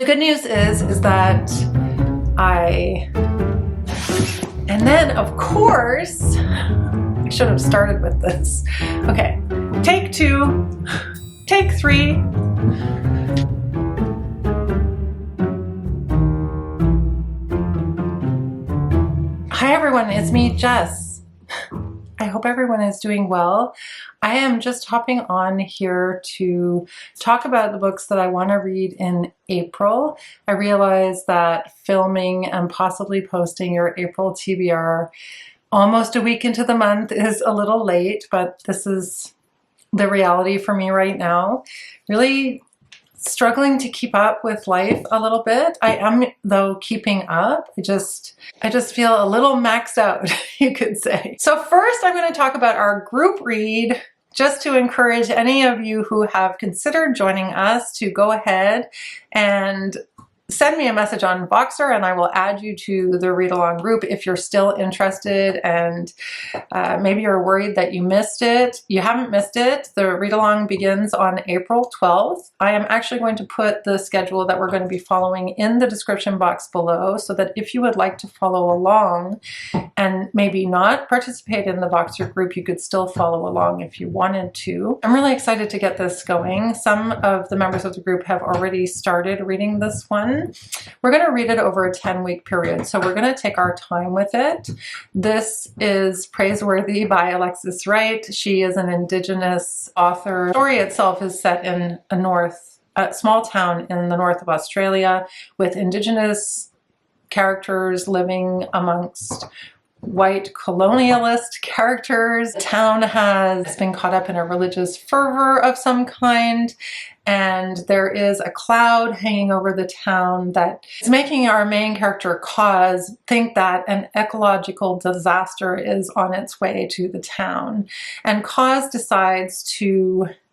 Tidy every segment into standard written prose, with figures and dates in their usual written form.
The good news is that and then of course, I should have started with this. Okay, take two, take three. Hi everyone, it's me, Jess. I hope everyone is doing well. I am just hopping on here to talk about the books that I want to read in April. I realize that filming and possibly posting your April TBR almost a week into the month is a little late, but this is the reality for me right now. Really struggling to keep up with life a little bit. I am, though, keeping up. I just feel a little maxed out, you could say. So first, I'm going to talk about our group read, just to encourage any of you who have considered joining us to go ahead and send me a message on Voxer and I will add you to the Readalong group if you're still interested and maybe you're worried that you missed it. You haven't missed it. The Readalong begins on April 12th. I am actually going to put the schedule that we're going to be following in the description box below so that if you would like to follow along and maybe not participate in the Voxer group, you could still follow along if you wanted to. I'm really excited to get this going. Some of the members of the group have already started reading this one. We're going to read it over a 10-week period, so we're going to take our time with it. This is Praiseworthy by Alexis Wright. She is an Indigenous author. The story itself is set in a small town in the north of Australia with Indigenous characters living amongst white colonialist characters. The town has been caught up in a religious fervor of some kind, and there is a cloud hanging over the town that is making our main character Cause think that an ecological disaster is on its way to the town. And Cause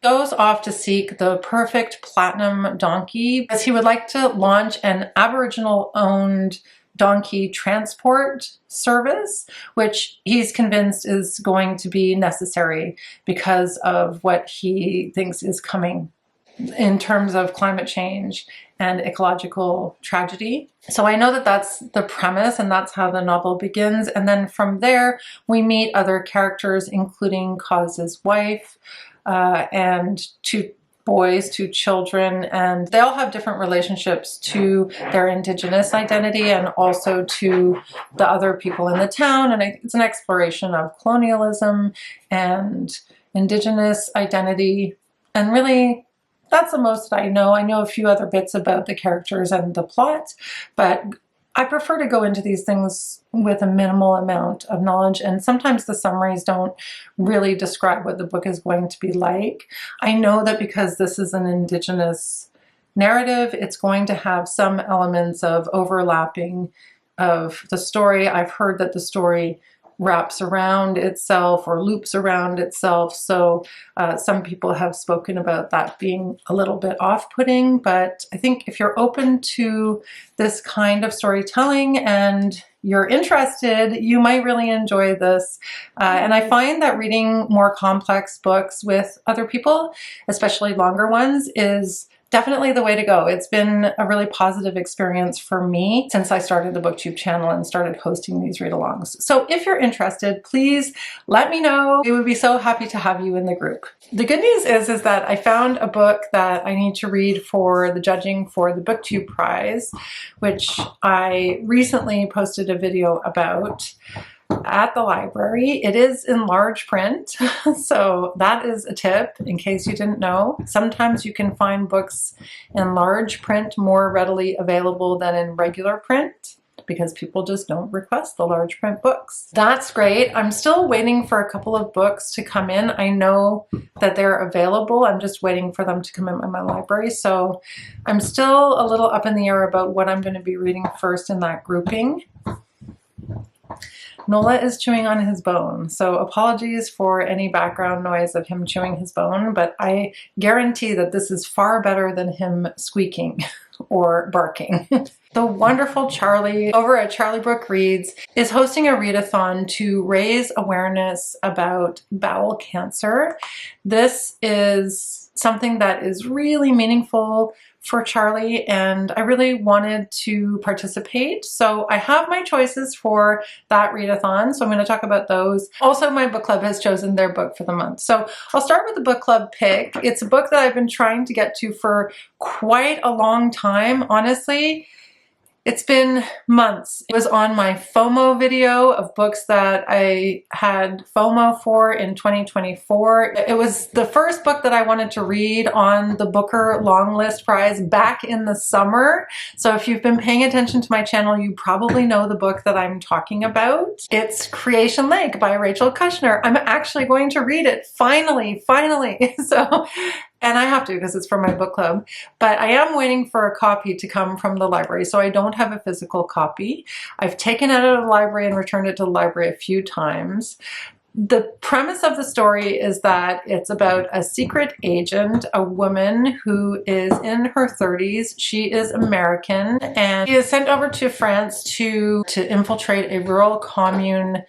goes off to seek the perfect platinum donkey because he would like to launch an Aboriginal-owned donkey transport service, which he's convinced is going to be necessary because of what he thinks is coming in terms of climate change and ecological tragedy. So I know that that's the premise and that's how the novel begins. And then from there, we meet other characters, including Cause's wife and two children, and they all have different relationships to their Indigenous identity and also to the other people in the town. And it's an exploration of colonialism and Indigenous identity. And really, that's the most that I know. I know a few other bits about the characters and the plot, but I prefer to go into these things with a minimal amount of knowledge, and sometimes the summaries don't really describe what the book is going to be like. I know that because this is an Indigenous narrative, it's going to have some elements of overlapping of the story. I've heard that the story wraps around itself or loops around itself, so some people have spoken about that being a little bit off-putting, but I think if you're open to this kind of storytelling and you're interested, you might really enjoy this. And I find that reading more complex books with other people, especially longer ones, is definitely the way to go. It's been a really positive experience for me since I started the BookTube channel and started hosting these read-alongs. So if you're interested, please let me know. We would be so happy to have you in the group. The good news is that I found a book that I need to read for the judging for the BookTube prize, which I recently posted a video about at the library. It is in large print, so that is a tip in case you didn't know. Sometimes you can find books in large print more readily available than in regular print because people just don't request the large print books. That's great. I'm still waiting for a couple of books to come in. I know that they're available. I'm just waiting for them to come in my library. So I'm still a little up in the air about what I'm going to be reading first in that grouping. Nola is chewing on his bone, so apologies for any background noise of him chewing his bone, but I guarantee that this is far better than him squeaking or barking. The wonderful Charlie over at Charlie Brooke Reads is hosting a readathon to raise awareness about bowel cancer. This is something that is really meaningful for Charlie, and I really wanted to participate. So I have my choices for that readathon, so I'm going to talk about those. Also, my book club has chosen their book for the month. So I'll start with the book club pick. It's a book that I've been trying to get to for quite a long time, honestly. It's been months. It was on my FOMO video of books that I had FOMO for in 2024. It was the first book that I wanted to read on the Booker long list prize back in the summer. So if you've been paying attention to my channel, you probably know the book that I'm talking about. It's Creation Lake by Rachel Kushner. I'm actually going to read it, finally. And I have to because it's for my book club, but I am waiting for a copy to come from the library, so I don't have a physical copy. I've taken it out of the library and returned it to the library a few times. The premise of the story is that it's about a secret agent, a woman who is in her 30s. She is American, and she is sent over to France to infiltrate a rural commune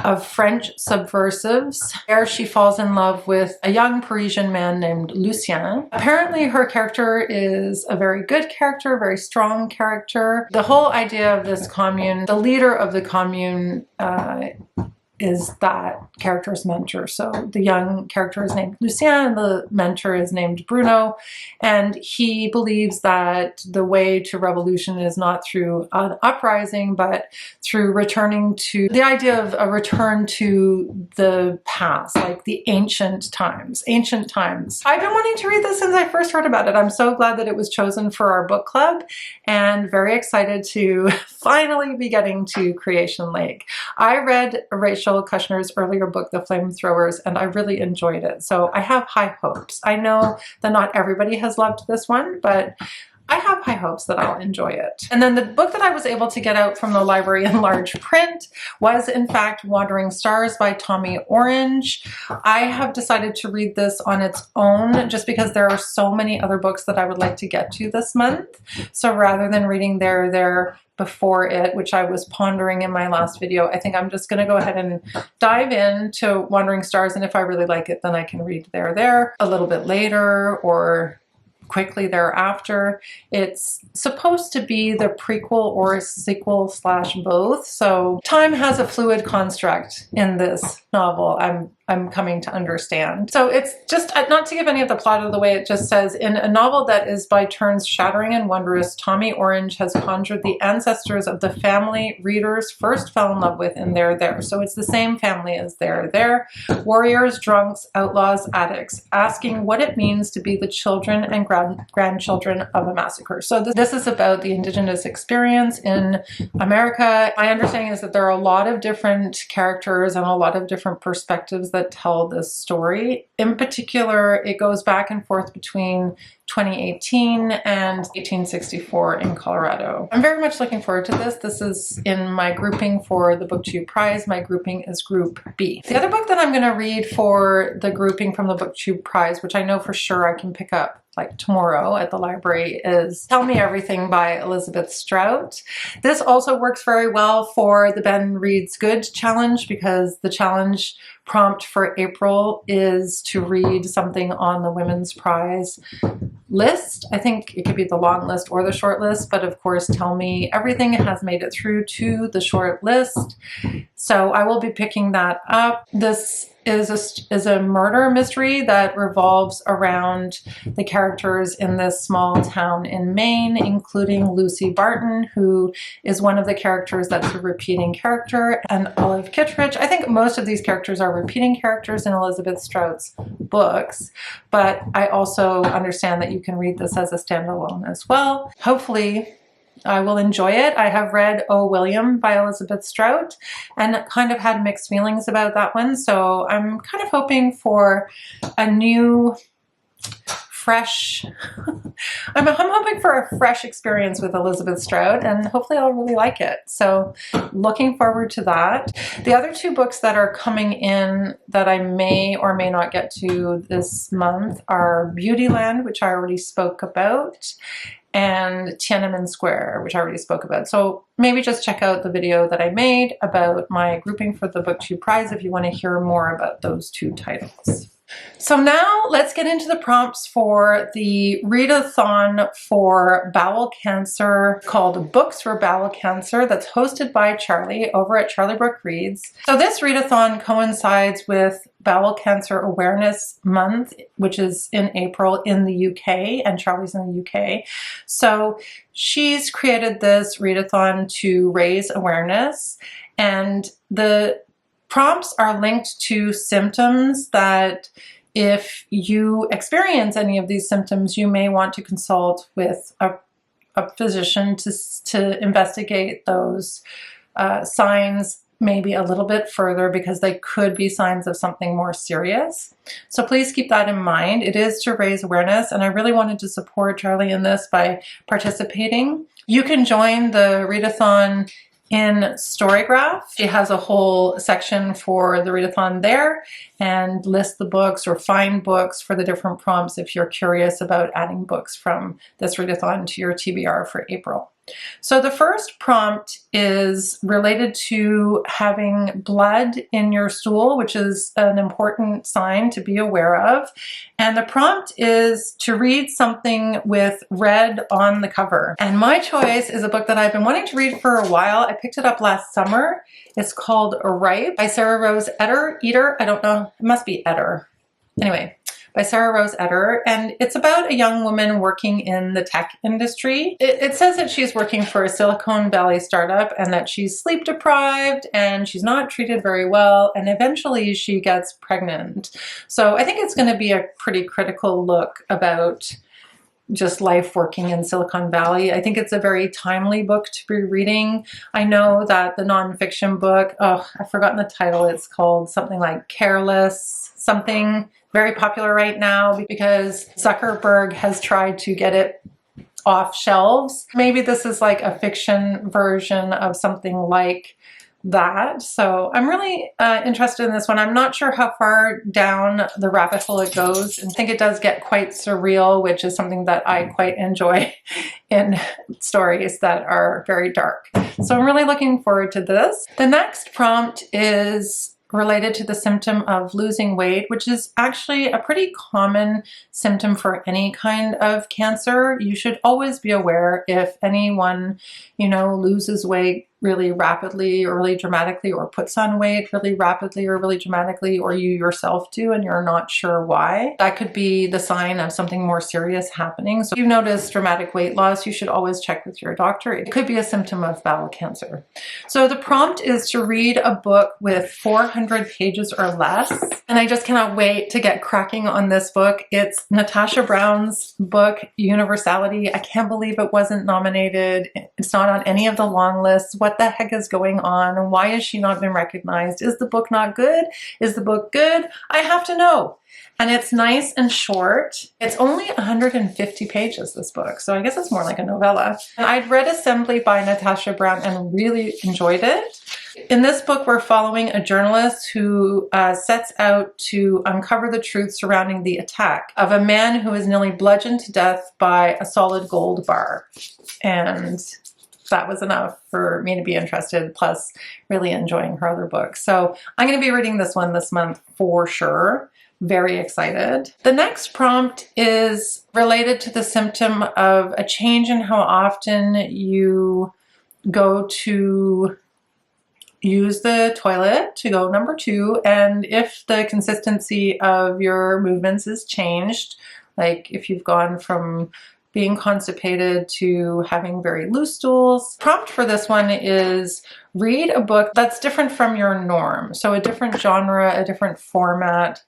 of French subversives. There she falls in love with a young Parisian man named Lucien. Apparently her character is a very good character, very strong character. The whole idea of this commune, the leader of the commune is that character's mentor. So the young character is named Lucien, the mentor is named Bruno, and he believes that the way to revolution is not through an uprising, but through returning to the idea of a return to the past, like the ancient times. I've been wanting to read this since I first heard about it. I'm so glad that it was chosen for our book club, and very excited to finally be getting to Creation Lake. I read Rachel Kushner's earlier book, The Flamethrowers, and I really enjoyed it. So I have high hopes. I know that not everybody has loved this one, but I have high hopes that I'll enjoy it. And then the book that I was able to get out from the library in large print was in fact Wandering Stars by Tommy Orange. I have decided to read this on its own just because there are so many other books that I would like to get to this month. So rather than reading there before it, which I was pondering in my last video, I think I'm just going to go ahead and dive into Wandering Stars, and if I really like it, then I can read there a little bit later or quickly thereafter. It's supposed to be the prequel or a sequel slash both, so time has a fluid construct in this novel, I'm coming to understand. So it's just, not to give any of the plot of the way, it just says, in a novel that is by turns shattering and wondrous, Tommy Orange has conjured the ancestors of the family readers first fell in love with in There. So it's the same family as There. Warriors, drunks, outlaws, addicts, asking what it means to be the children and grandchildren of a massacre. So this is about the Indigenous experience in America. My understanding is that there are a lot of different characters and a lot of different perspectives that tell this story. In particular, it goes back and forth between 2018 and 1864 in Colorado. I'm very much looking forward to this. This is in my grouping for the BookTube Prize. My grouping is Group B. The other book that I'm going to read for the grouping from the BookTube Prize, which I know for sure I can pick up like tomorrow at the library, is Tell Me Everything by Elizabeth Strout. This also works very well for the Ben Reads Good challenge, because the challenge prompt for April is to read something on the Women's Prize list. I think it could be the long list or the short list, but of course Tell Me Everything has made it through to the short list. So I will be picking that up. This is a murder mystery that revolves around the characters in this small town in Maine, including Lucy Barton, who is one of the characters that's a repeating character, and Olive Kittredge. I think most of these characters are repeating characters in Elizabeth Strout's books, but I also understand that you can read this as a standalone as well. Hopefully I will enjoy it. I have read Oh, William by Elizabeth Strout and kind of had mixed feelings about that one. So I'm kind of hoping for a new, fresh, I'm hoping for a fresh experience with Elizabeth Strout, and hopefully I'll really like it. So looking forward to that. The other two books that are coming in that I may or may not get to this month are Beautyland, which I already spoke about, and Tiananmen Square, which I already spoke about. So maybe just check out the video that I made about my grouping for the BookTube Prize if you want to hear more about those two titles. So now let's get into the prompts for the readathon for bowel cancer called Books for Bowel Cancer that's hosted by Charlie over at Charlie Brooke Reads. So this readathon coincides with Bowel Cancer Awareness Month, which is in April in the UK, and Charlie's in the UK. So she's created this readathon to raise awareness, and the prompts are linked to symptoms that if you experience any of these symptoms, you may want to consult with a physician to investigate those signs maybe a little bit further, because they could be signs of something more serious. So please keep that in mind. It is to raise awareness, and I really wanted to support Charlie in this by participating. You can join the readathon in Storygraph. She has a whole section for the readathon there and list the books or find books for the different prompts if you're curious about adding books from this readathon to your TBR for April. So the first prompt is related to having blood in your stool, which is an important sign to be aware of. And the prompt is to read something with red on the cover. And my choice is a book that I've been wanting to read for a while. I picked it up last summer. It's called Ripe by Sarah Rose Etter. I don't know, it must be Etter. Anyway, by Sarah Rose Etter, and it's about a young woman working in the tech industry. It says that she's working for a Silicon Valley startup and that she's sleep deprived and she's not treated very well, and eventually she gets pregnant. So I think it's going to be a pretty critical look about just life working in Silicon Valley. I think it's a very timely book to be reading. I know that the nonfiction book, I've forgotten the title, it's called something like Careless something, very popular right now because Zuckerberg has tried to get it off shelves. Maybe this is like a fiction version of something like that. So I'm really interested in this one. I'm not sure how far down the rabbit hole it goes. I think it does get quite surreal, which is something that I quite enjoy in stories that are very dark. So I'm really looking forward to this. The next prompt is related to the symptom of losing weight, which is actually a pretty common symptom for any kind of cancer. You should always be aware if anyone, loses weight really rapidly or really dramatically, or puts on weight really rapidly or really dramatically, or you yourself do and you're not sure why. That could be the sign of something more serious happening. So if you notice dramatic weight loss, you should always check with your doctor. It could be a symptom of bowel cancer. So the prompt is to read a book with 400 pages or less. And I just cannot wait to get cracking on this book. It's Natasha Brown's book, Universality. I can't believe it wasn't nominated. It's not on any of the long lists. What the heck is going on? Why has she not been recognized? Is the book not good? Is the book good? I have to know. And it's nice and short. It's only 150 pages, this book. So I guess it's more like a novella. And I'd read Assembly by Natasha Brown and really enjoyed it. In this book, we're following a journalist who sets out to uncover the truth surrounding the attack of a man who was nearly bludgeoned to death by a solid gold bar. And that was enough for me to be interested, plus really enjoying her other books. So I'm going to be reading this one this month for sure. Very excited. The next prompt is related to the symptom of a change in how often you go to use the toilet, to go number 2, and if the consistency of your movements is changed, like if you've gone from being constipated to having very loose stools. Prompt for this one is read a book that's different from your norm. So a different genre, a different format.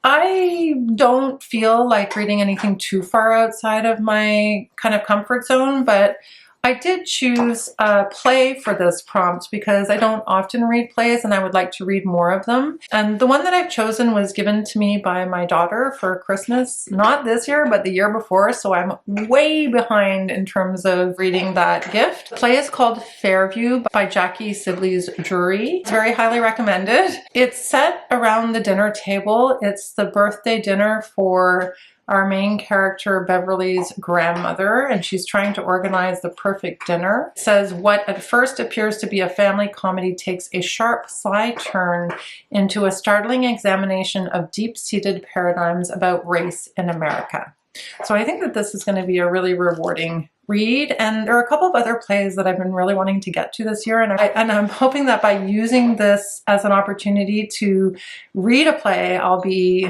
I don't feel like reading anything too far outside of my kind of comfort zone, but I did choose a play for this prompt because I don't often read plays and I would like to read more of them. And the one that I've chosen was given to me by my daughter for Christmas, not this year, but the year before. So I'm way behind in terms of reading that gift. The play is called Fairview by Jackie Sibley's Drury. It's very highly recommended. It's set around the dinner table. It's the birthday dinner for our main character, Beverly's grandmother, and she's trying to organize the perfect dinner. It says, what at first appears to be a family comedy takes a sharp side turn into a startling examination of deep-seated paradigms about race in America. So I think that this is going to be a really rewarding read, and there are a couple of other plays that I've been really wanting to get to this year, and I'm hoping that by using this as an opportunity to read a play, I'll be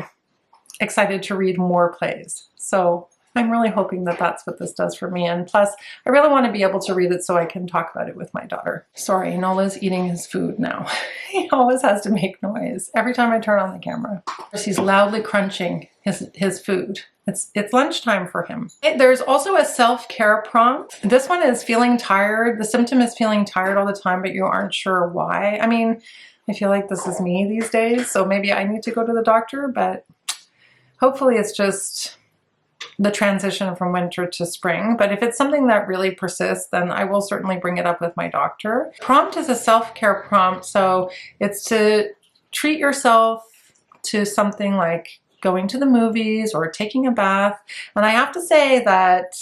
excited to read more plays. So I'm really hoping that that's what this does for me, and plus I really want to be able to read it so I can talk about it with my daughter. Sorry, Nola's eating his food now. He always has to make noise every time I turn on the camera. He's loudly crunching his food. It's lunchtime for him. There's also a self-care prompt. This one is feeling tired. The symptom is feeling tired all the time, but you aren't sure why. I mean, I feel like this is me these days, so maybe I need to go to the doctor, but hopefully it's just the transition from winter to spring. But if it's something that really persists, then I will certainly bring it up with my doctor. Prompt is a self-care prompt, so it's to treat yourself to something like going to the movies or taking a bath. And I have to say that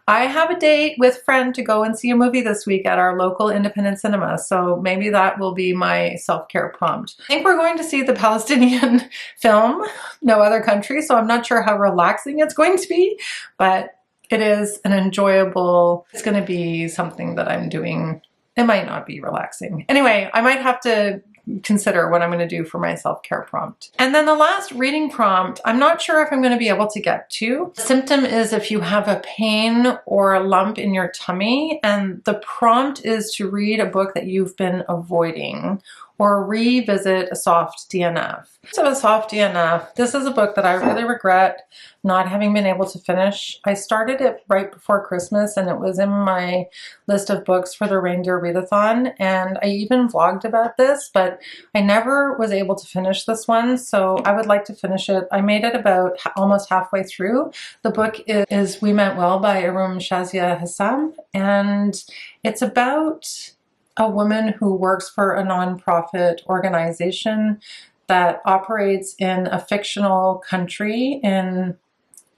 I have a date with a friend to go and see a movie this week at our local independent cinema. So maybe that will be my self-care prompt. I think we're going to see the Palestinian film, No Other Country. So I'm not sure how relaxing it's going to be, but it is an enjoyable, it's going to be something that I'm doing. It might not be relaxing. Anyway, I might have to consider what I'm going to do for my self-care prompt. And then the last reading prompt, I'm not sure if I'm going to be able to get to. The symptom is if you have a pain or a lump in your tummy, and the prompt is to read a book that you've been avoiding or revisit a soft DNF. So a soft DNF, this is a book that I really regret not having been able to finish. I started it right before Christmas, and it was in my list of books for the Reindeer Readathon, and I even vlogged about this, but I never was able to finish this one, so I would like to finish it. I made it about almost halfway through. The book is We Meant Well by Arum Shazia Hassam, and it's about a woman who works for a nonprofit organization that operates in a fictional country, in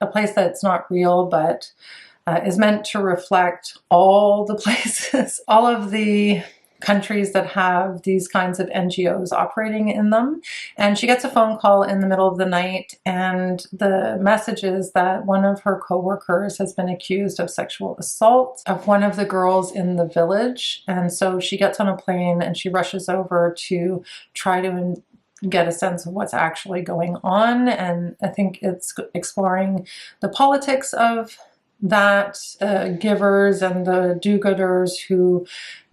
a place that's not real, but is meant to reflect all the places, all of the countries that have these kinds of NGOs operating in them. And she gets a phone call in the middle of the night, and the message is that one of her coworkers has been accused of sexual assault of one of the girls in the village. And so she gets on a plane and she rushes over to try to get a sense of what's actually going on. And I think it's exploring the politics of that, givers and the do-gooders who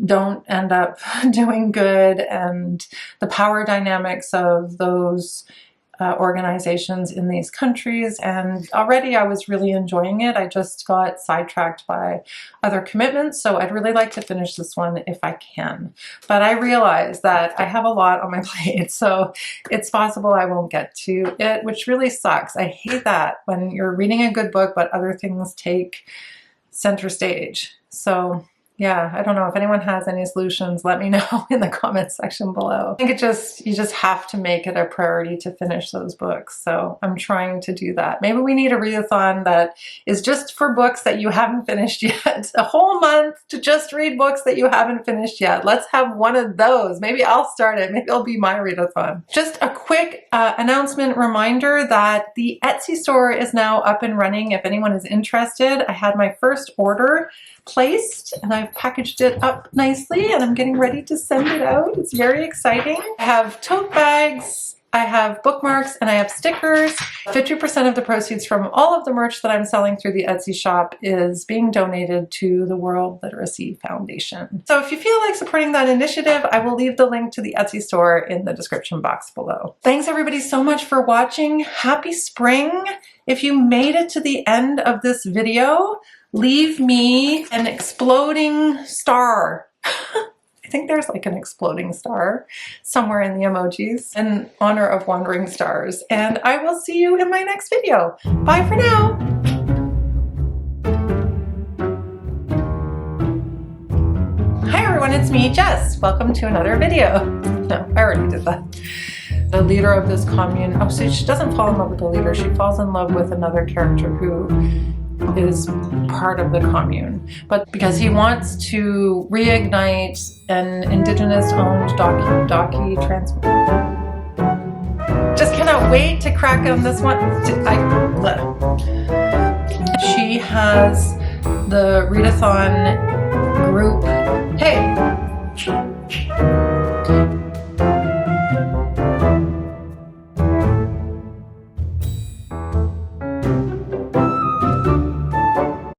don't end up doing good, and the power dynamics of those organizations in these countries. And already I was really enjoying it. I just got sidetracked by other commitments, so I'd really like to finish this one if I can. But I realize that I have a lot on my plate, so it's possible I won't get to it, which really sucks. I hate that when you're reading a good book but other things take center stage. So yeah, I don't know if anyone has any solutions. Let me know in the comments section below. I think you just have to make it a priority to finish those books. So I'm trying to do that. Maybe we need a readathon that is just for books that you haven't finished yet. A whole month to just read books that you haven't finished yet. Let's have one of those. Maybe I'll start it. Maybe it'll be my readathon. Just a quick announcement reminder that the Etsy store is now up and running. If anyone is interested, I had my first order placed and I've packaged it up nicely and I'm getting ready to send it out. It's very exciting. I have tote bags, I have bookmarks, and I have stickers. 50% of the proceeds from all of the merch that I'm selling through the Etsy shop is being donated to the World Literacy Foundation. So if you feel like supporting that initiative, I will leave the link to the Etsy store in the description box below. Thanks everybody so much for watching. Happy spring. If you made it to the end of this video, leave me an exploding star. I think there's like an exploding star somewhere in the emojis in honor of wandering stars. And I will see you in my next video. Bye for now. Hi everyone, it's me, Jess. Welcome to another video. No, I already did that. the leader of this commune. Oh, so she doesn't fall in love with the leader. She falls in love with another character who is part of the commune. But because he wants to reignite an indigenous-owned docky transport. Just cannot wait to crack on this one. She has the Readathon group. Hey!